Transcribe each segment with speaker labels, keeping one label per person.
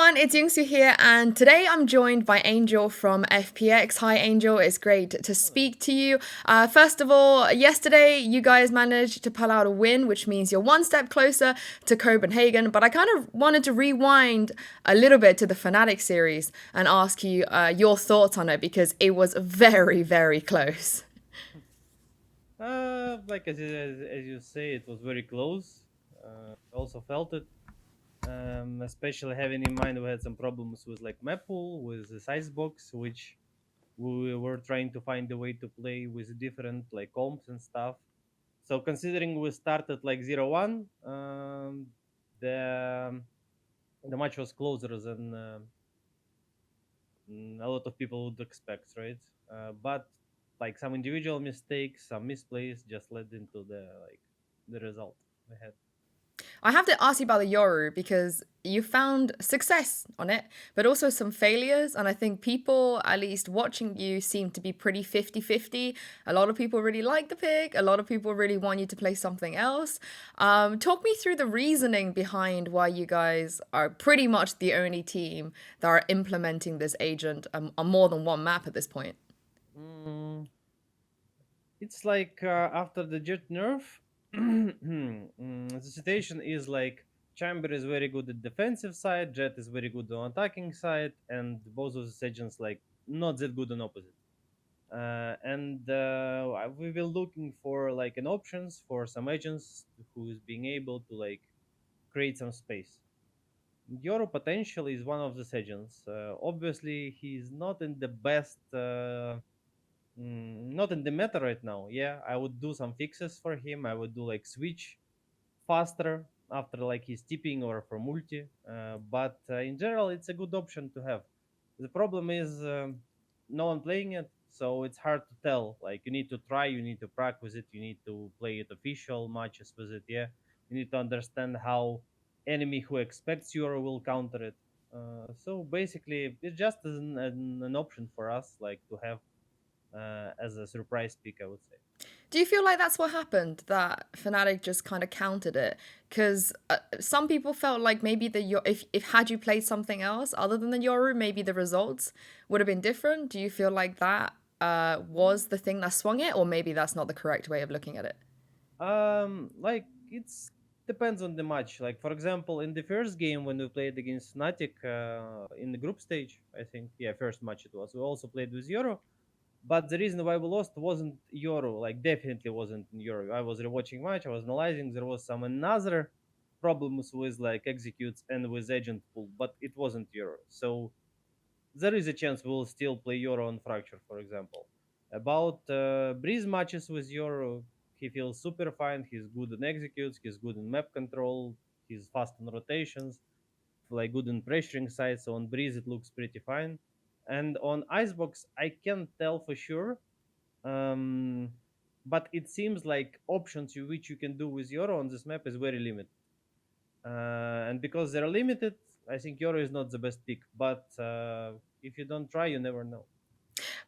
Speaker 1: everyone, it's Yingsu here, and today I'm joined by Angel from FPX. Hi, Angel, it's great to speak to you. First of all, yesterday you guys managed to pull out a win, which means you're one step closer to Copenhagen. But I kind of wanted to rewind a little bit to the Fnatic series and ask you your thoughts on it because it was very, very close.
Speaker 2: Like as you say, it was very close. I also felt it, especially having in mind we had some problems with like map pool, with the size box, which we were trying to find a way to play with different like comps and stuff. So considering we started like 0-1, the the match was closer than a lot of people would expect, right? But like some individual mistakes, some misplays just led into the result we had.
Speaker 1: I have to ask you about the Yoru because you found success on it, but also some failures. And I think people, at least watching you, seem to be pretty 50-50. A lot of people really like the pick, a lot of people really want you to play something else. Talk me through the reasoning behind why you guys are pretty much the only team that are implementing this agent on more than one map at this point.
Speaker 2: Mm, it's like after the jet nerf, the situation is like Chamber is very good at defensive side, Jet is very good on attacking side, and both of the agents like not that good on opposite. And we were looking for like an options for some agents who's being able to like create some space. Yoru potential is one of the agents. Obviously, he's not in the best, not in the meta right now. Yeah, I would do some fixes for him. I would do like switch faster after like he's tipping or for multi. But in general, it's a good option to have. The problem is no one playing it, so it's hard to tell. Like you need to try, you need to practice it, you need to play it official matches with it. Yeah, you need to understand how enemy who expects you or will counter it. So basically, it's just an option for us, like to have as a surprise pick, I would say.
Speaker 1: Do you feel like that's what happened? That Fnatic just kind of countered it? Because some people felt like maybe if had you played something else other than the Yoru, maybe the results would have been different. Do you feel like that was the thing that swung it, or maybe that's not the correct way of looking at it?
Speaker 2: Like it's depends on the match. Like for example, in the first game when we played against Fnatic in the group stage, I think yeah, first match it was. We also played with Yoru, but the reason why we lost wasn't Yoru. Like definitely wasn't in Yoru. I was rewatching match. I was analyzing. There was some another problems with like executes and with agent pool, but it wasn't Yoru. So there is a chance we'll still play Yoru on Fracture, for example. About Breeze matches with Yoru, he feels super fine. He's good in executes. He's good in map control. He's fast on rotations, like good in pressuring side. So on Breeze, it looks pretty fine. And on Icebox, I can't tell for sure. Um, but it seems like options which you can do with Yoru on this map is very limited. And because they're limited, I think Yoru is not the best pick. But if you don't try, you never know.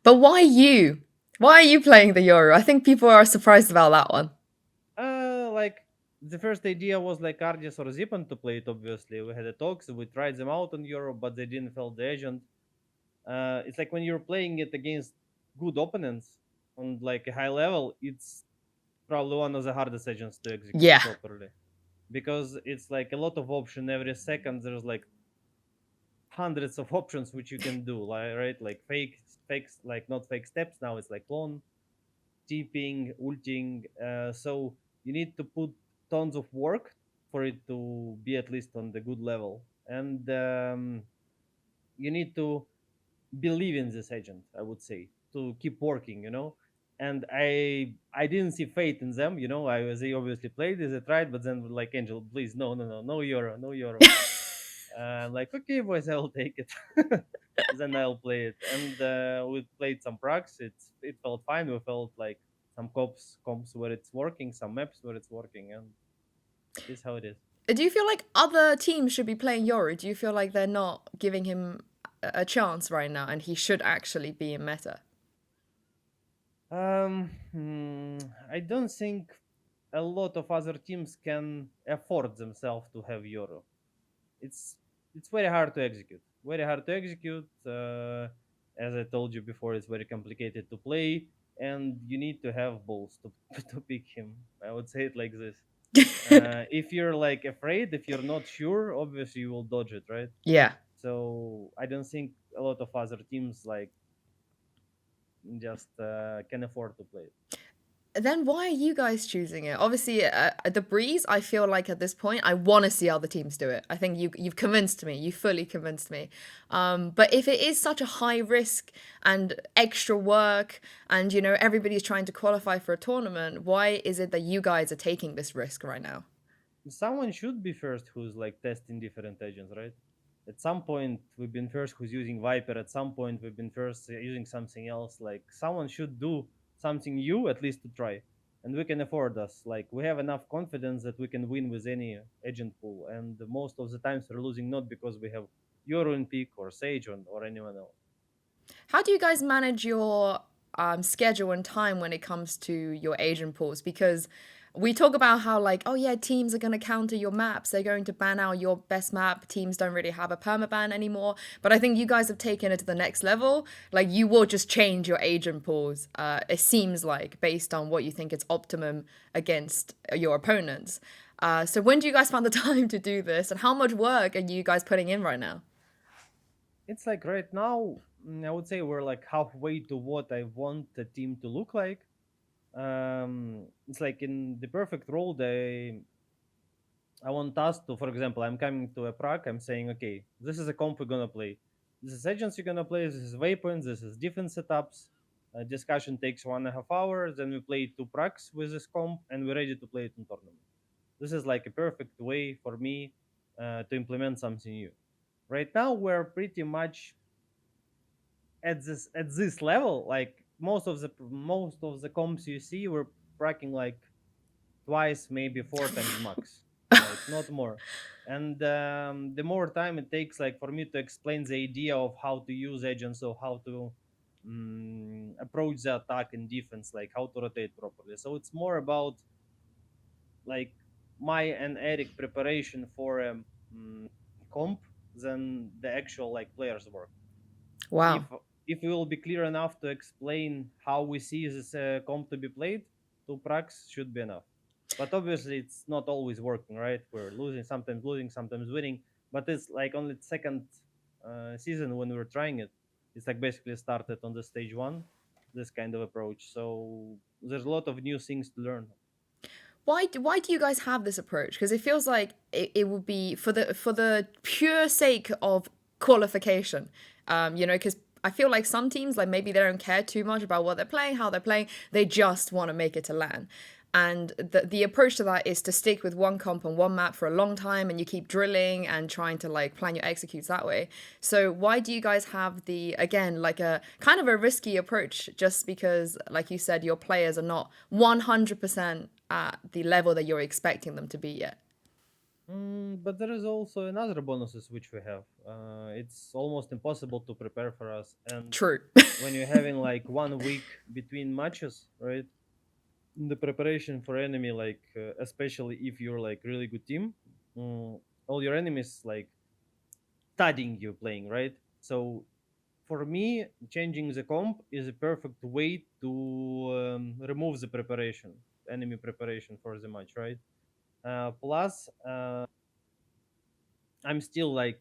Speaker 1: But why you? Why are you playing the Yoru? I think people are surprised about that one.
Speaker 2: Like the first idea was like Ardias or Zipan to play it. Obviously, we had a talks. We tried them out on Europe, but they didn't feel the agent. It's like when you're playing it against good opponents on like a high level, it's probably one of the hardest agents to execute
Speaker 1: Yeah.
Speaker 2: properly because it's like a lot of option every second. There's like hundreds of options which you can do, like right, like fakes, like not fake steps. Now it's like clone, tipping, ulting. So you need to put tons of work for it to be at least on the good level, and you need to believe in this agent. I would say to keep working, And I didn't see faith in them, they obviously played as I tried, but then like Angel, please, no, no, no, no euro, no euro. I'm like, okay, boys, I'll take it. Then I'll play it. And we played some procs. It felt fine. We felt like some comps where it's working, some maps where it's working, and this is how it is.
Speaker 1: Do you feel like other teams should be playing Yoru? Do you feel like they're not giving him a chance right now and he should actually be in meta?
Speaker 2: I don't think a lot of other teams can afford themselves to have Euro. It's it's very hard to execute. Very hard to execute. As I told you before, it's very complicated to play, and you need to have balls to to pick him. I would say it like this. If you're like afraid, if you're not sure, obviously you will dodge it, right?
Speaker 1: Yeah.
Speaker 2: So I don't think a lot of other teams like just can afford to play it.
Speaker 1: Then why are you guys choosing it? Obviously, the Breeze, I feel like at this point, I want to see other teams do it. I think you've convinced me. You fully convinced me. But if it is such a high risk and extra work, and everybody's trying to qualify for a tournament, why is it that you guys are taking this risk right now?
Speaker 2: Someone should be first who's like testing different agents, right? At some point we've been first who's using Viper. At some point we've been first using something else. Like someone should do something new at least to try, and we can afford us. Like we have enough confidence that we can win with any agent pool, and most of the times we're losing not because we have Yoru in peak or Sage or anyone else.
Speaker 1: How do you guys manage your schedule and time when it comes to your agent pools? Because we talk about how, like, oh yeah, teams are going to counter your maps. They're going to ban out your best map. Teams don't really have a permaban anymore. But I think you guys have taken it to the next level. Like, you will just change your agent pools, it seems like, based on what you think is optimum against your opponents. So when do you guys find the time to do this? And how much work are you guys putting in right now?
Speaker 2: It's like right now, I would say we're like halfway to what I want the team to look like. It's like in the perfect role, I want us to, for example, I'm coming to a Prague, I'm saying, okay, this is a comp we're gonna play. This is agents you're gonna play, this is weapons, this is defense setups. Discussion takes 1.5 hours, then we play two Prags with this comp, and we're ready to play it in tournament. This is like a perfect way for me to implement something new. Right now, we're pretty much at this level. Like most of the comps you see, we're pracking like twice, maybe four times max, like not more. And the more time it takes, like for me to explain the idea of how to use agents, or how to approach the attack and defense, like how to rotate properly. So it's more about like my and Eric preparation for a comp than the actual like players work. if
Speaker 1: Wow.
Speaker 2: if we will be clear enough to explain how we see this comp to be played, two pracs should be enough. But obviously it's not always working, right? We're losing, sometimes winning. But it's like only the second season when we were trying it. It's like basically started on the stage one, this kind of approach. So there's a lot of new things to learn.
Speaker 1: Why do you guys have this approach? Because it feels like it would be for the pure sake of qualification. Because I feel like some teams, like, maybe they don't care too much about what they're playing, how they're playing. They just want to make it to LAN. And the approach to that is to stick with one comp and one map for a long time, and you keep drilling and trying to like plan your executes that way. So why do you guys have the, again, like a kind of a risky approach, just because, like you said, your players are not 100% at the level that you're expecting them to be yet?
Speaker 2: But there is also another bonuses which we have. It's almost impossible to prepare for us, and
Speaker 1: True.
Speaker 2: when you're having like 1 week between matches, right? The preparation for enemy, like especially if you're like really good team, all your enemies like studying you playing, right? So for me, changing the comp is a perfect way to remove the preparation, enemy preparation for the match, right? Plus I'm still like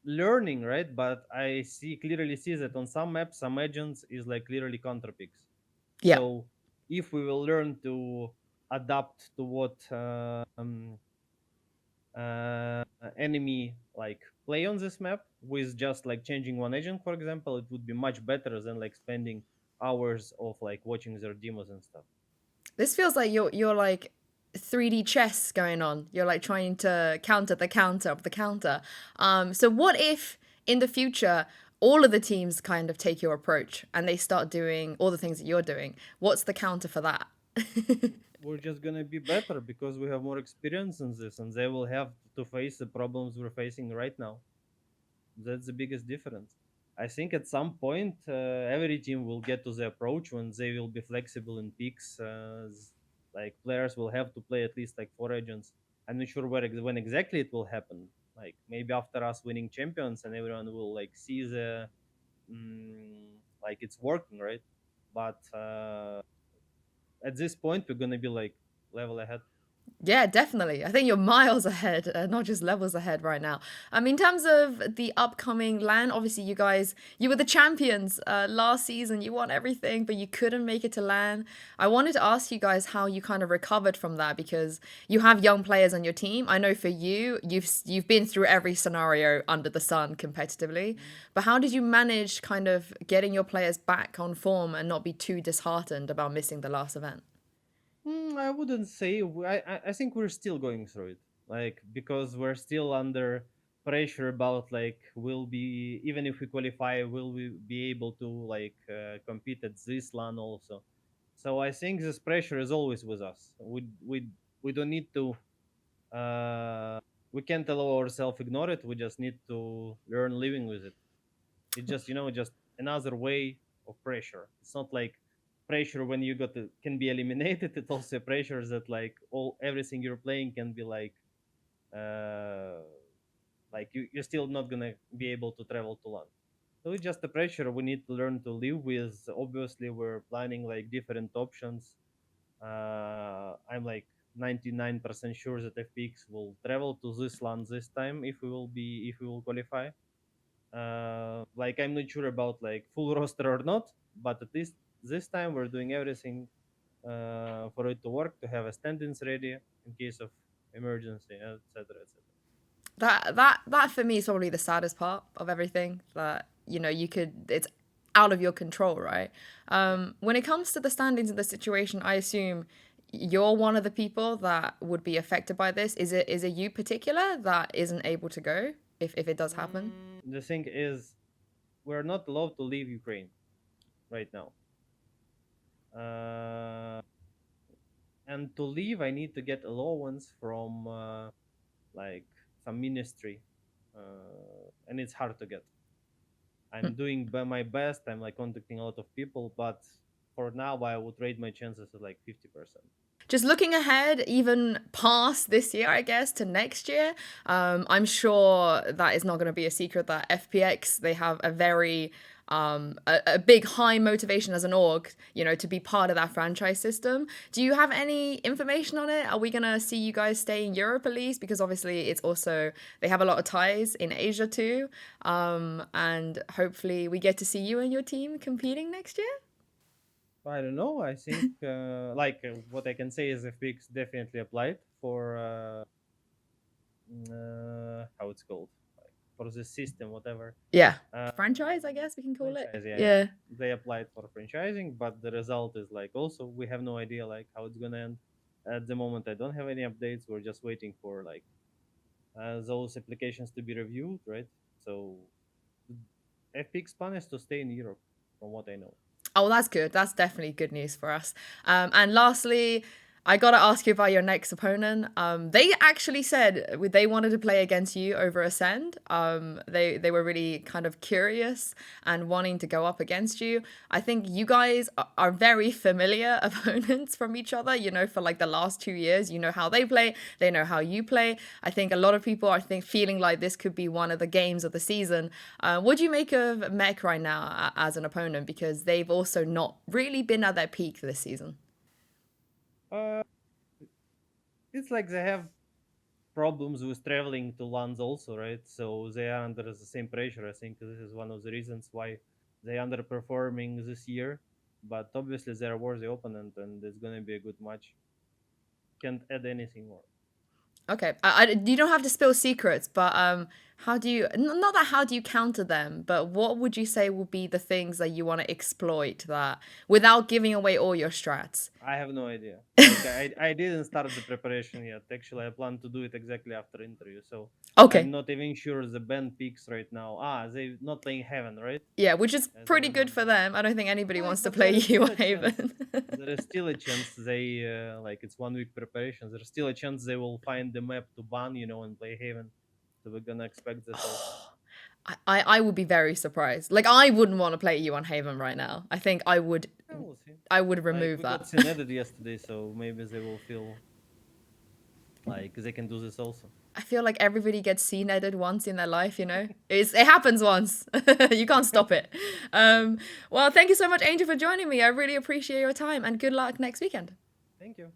Speaker 2: learning, right? But I clearly see that on some maps, some agents is like clearly counter picks.
Speaker 1: Yeah.
Speaker 2: So if we will learn to adapt to what enemy like play on this map with just like changing one agent, for example, it would be much better than like spending hours of like watching their demos and stuff.
Speaker 1: This feels like you're like 3D chess going on. You're like trying to counter the counter of the counter. So what if in the future all of the teams kind of take your approach and they start doing all the things that you're doing? What's the counter for that?
Speaker 2: We're just gonna be better because we have more experience in this, and they will have to face the problems we're facing right now. That's the biggest difference. I think at some point, every team will get to the approach when they will be flexible in picks. Like players will have to play at least like four agents. I'm not sure when exactly it will happen, Like maybe after us winning champions, and everyone will like see the like it's working, right? But at this point, we're gonna be like level ahead.
Speaker 1: Yeah, definitely. I think you're miles ahead, not just levels ahead right now. In terms of the upcoming LAN, obviously you guys, you were the champions last season. You won everything, but you couldn't make it to LAN. I wanted to ask you guys how you kind of recovered from that because you have young players on your team. I know for you, you've been through every scenario under the sun competitively. But how did you manage kind of getting your players back on form and not be too disheartened about missing the last event?
Speaker 2: I wouldn't say. I think we're still going through it, like because we're still under pressure about like will be even if we qualify, will we be able to like compete at this LAN also? So I think this pressure is always with us. We don't need to. We can't allow ourselves ignore it. We just need to learn living with it. It's just just another way of pressure. It's not like pressure when you got to, can be eliminated. It's also pressure that like all everything you're playing can be uh like you're still not gonna be able to travel to land. So it's just a pressure we need to learn to live with. Obviously, we're planning like different options. I'm like 99% sure that FPX will travel to this land this time if we will qualify. Like I'm not sure about like full roster or not, but at least this time we're doing everything for it to work, to have a stand-ins ready in case of emergency, etc., etc.
Speaker 1: That for me is probably the saddest part of everything. That you could it's out of your control, right?
Speaker 2: Yeah.
Speaker 1: When it comes to the standings in the situation, I assume you're one of the people that would be affected by this. Is it you particular that isn't able to go if it does happen?
Speaker 2: The thing is, we're not allowed to leave Ukraine right now. Uh, and to leave, I need to get allowance from like some ministry, and it's hard to get. I'm doing by my best. I'm like contacting a lot of people, but for now, I would rate my chances at like 50%.
Speaker 1: Just looking ahead, even past this year, I guess, to next year, I'm sure that is not going to be a secret that FPX, they have a very a big high motivation as an org, to be part of that franchise system. Do you have any information on it? Are we gonna see you guys stay in Europe at least? Because obviously it's also they have a lot of ties in Asia too, and hopefully we get to see you and your team competing next year.
Speaker 2: I don't know. I think what I can say is FPX definitely applied for how it's called, like for the system, whatever.
Speaker 1: Yeah,
Speaker 2: Uh,
Speaker 1: franchise, I guess we can call it.
Speaker 2: Franchise, yeah, yeah.
Speaker 1: Yeah.
Speaker 2: They applied for franchising, but the result is like also we have no idea like how it's gonna end. At the moment, I don't have any updates. We're just waiting for like those applications to be reviewed, right? So FPX plan is to stay in Europe, from what I know.
Speaker 1: Oh, that's good. That's definitely good news for us. And lastly, I gotta ask you about your next opponent. They actually said they wanted to play against you over Ascend. They were really kind of curious and wanting to go up against you. I think you guys are very familiar opponents from each other. For like the last 2 years, you know how they know how you play. I think a lot of people are feeling like this could be one of the games of the season. What do you make of Mech right now as an opponent? Because they've also not really been at their peak this season.
Speaker 2: Uh, it's like they have problems with traveling to lands also, right? So they are under the same pressure. I think this is one of the reasons why they underperforming this year. But obviously they're a worthy opponent, and it's gonna be a good match. Can't add anything more.
Speaker 1: Okay, you don't have to spill secrets, but how do you not that how do you counter them, but what would you say will be the things that you want to exploit that without giving away all your strats?
Speaker 2: I have no idea. Like I didn't start the preparation yet. Actually, I plan to do it exactly after interview. So I'm
Speaker 1: Okay,
Speaker 2: not even sure the band picks right now. They not playing Heaven, right?
Speaker 1: yeah, which is
Speaker 2: As I
Speaker 1: pretty good for
Speaker 2: remember.
Speaker 1: them. I don't think anybody
Speaker 2: Right,
Speaker 1: wants to
Speaker 2: but
Speaker 1: play
Speaker 2: there is
Speaker 1: you
Speaker 2: still
Speaker 1: on
Speaker 2: a chance.
Speaker 1: Haven.
Speaker 2: There is still a chance they like it's 1 week preparation. There's still a chance they will find the map to ban, and play Haven. So we're gonna expect this also.
Speaker 1: I would be very surprised. Like I wouldn't want to play you on Haven right now. I think
Speaker 2: Yeah, we'll see.
Speaker 1: I would
Speaker 2: Like
Speaker 1: remove
Speaker 2: we got
Speaker 1: that.
Speaker 2: Syneded yesterday, so maybe they will feel like they can do this also.
Speaker 1: I feel like everybody gets C-netted once in their life, you know? It happens once. You can't stop it. Well, thank you so much, Angel, for joining me. I really appreciate your time, and good luck next weekend.
Speaker 2: Thank you.